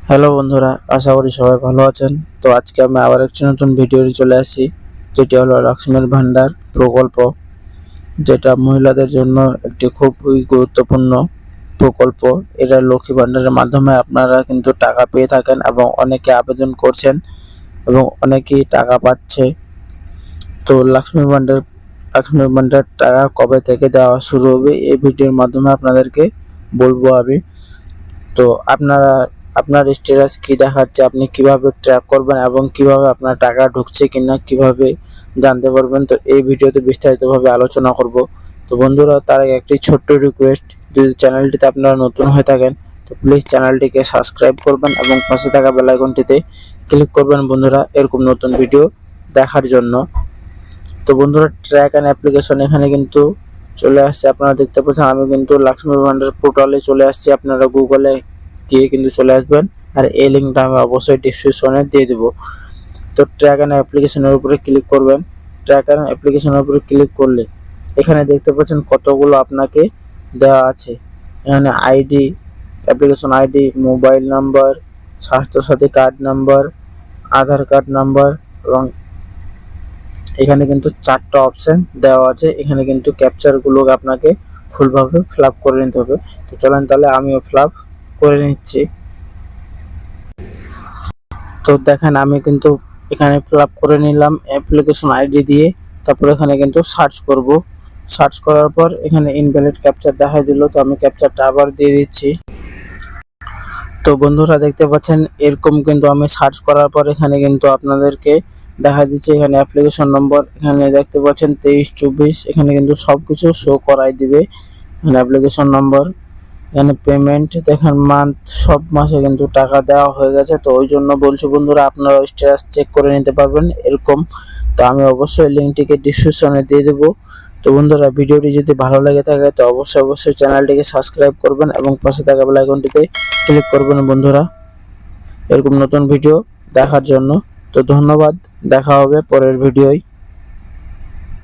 Hello বন্ধুরা, আশা করি সবাই ভালো আছেন। তো আজকে আমি আবার একটি নতুন ভিডিও নিয়ে চলে আসছি, যেটি হলো লক্ষ্মীর ভান্ডার প্রকল্প, যেটা মহিলাদের জন্য একটি খুবই গুরুত্বপূর্ণ প্রকল্প। এটা লক্ষ্মী ভান্ডারের মাধ্যমে আপনারা কিন্তু টাকা পেয়ে থাকেন এবং অনেকে আবেদন করছেন এবং অনেকেই টাকা পাচ্ছে। তো লক্ষ্মী ভান্ডার টাকা কবে থেকে দেওয়া শুরু হবে এই ভিডিওর মাধ্যমে আপনাদেরকে বলবো আমি। তো আপনার স্ট্যাটাস কি দেখাচ্ছে, আপনি কিভাবে ট্র্যাক করবেন এবং কিভাবে আপনার টাকা ঢুকছে কিনা কিভাবে জানতে পারবেন, তো এই ভিডিওতে বিস্তারিতভাবে আলোচনা করব। তো বন্ধুরা, তার আগে একটি ছোট্ট রিকোয়েস্ট, যদি চ্যানেলটিতে আপনারা নতুন হয়ে থাকেন তো প্লিজ চ্যানেলটিকে সাবস্ক্রাইব করবেন এবং পাশে থাকা বেল আইকনটিতে ক্লিক করবেন বন্ধুরা, এরকম নতুন ভিডিও দেখার জন্য। তো বন্ধুরা, ট্র্যাক অ্যান্ড অ্যাপ্লিকেশন এখানে কিন্তু চলে আসছে, আপনারা দেখতে পাচ্ছেন। আমি কিন্তু লক্ষ্মী ভান্ডার পোর্টালে চলে আসছি, আপনারা গুগলে গিয়ে কিন্তু চলে আসবেন, আর এই লিঙ্কটা আমি অবশ্যই ডিসক্রিপশনে দিয়ে দেবো। তো ট্র্যাক অ্যান্ড অ্যাপ্লিকেশনের উপরে ক্লিক করবেন। ট্র্যাক অ্যান্ড অ্যাপ্লিকেশনের উপরে ক্লিক করলে এখানে দেখতে পাচ্ছেন কতগুলো আপনাকে দেওয়া আছে। এখানে ID, application ID, mobile number, Swasthya Sathi card number, Aadhaar card number, এবং এখানে কিন্তু 4টা অপশন দেওয়া আছে। এখানে কিন্তু ক্যাপচারগুলো আপনাকে ফুলভাবে ফিল আপ করে নিতে হবে। তো চলেন তাহলে আমিও ফিল আপ করে নিচ্ছি। তো দেখেন, আমি কিন্তু এখানে ফিল আপ করে নিলাম অ্যাপ্লিকেশন আইডি দিয়ে। তারপর এখানে কিন্তু সার্চ করব। সার্চ করার পর এখানে ইনভ্যালিড ক্যাপচার দেখাই দিল, তো আমি ক্যাপচারটা আবার দিয়ে দিচ্ছি। তো বন্ধুরা দেখতে পাচ্ছেন, এরকম কিন্তু আমি সার্চ করার পর এখানে কিন্তু আপনাদেরকে দেখা দিচ্ছে এখানে অ্যাপ্লিকেশন নম্বর, এখানে দেখতে পাচ্ছেন 2324, এখানে কিন্তু সবকিছু শো করাই দিবে। এখানে অ্যাপ্লিকেশন নম্বর, এখানে পেমেন্ট দেখেন, মান্থ, সব মাসে কিন্তু টাকা দেওয়া হয়ে গেছে। তো ওই জন্য বলছি বন্ধুরা, আপনারা স্ট্যাটাস চেক করে নিতে পারবেন এরকম। তো আমি অবশ্যই লিঙ্কটিকে ডিসক্রিপশনে দিয়ে দেবো। তো বন্ধুরা, ভিডিওটি যদি ভালো লেগে থাকে তো অবশ্যই চ্যানেলটিকে সাবস্ক্রাইব করবেন এবং পাশে থাকা বেল আইকনটিতে ক্লিক করবেন বন্ধুরা, এরকম নতুন ভিডিও দেখার জন্য। তো ধন্যবাদ, দেখা হবে পরের ভিডিওয়।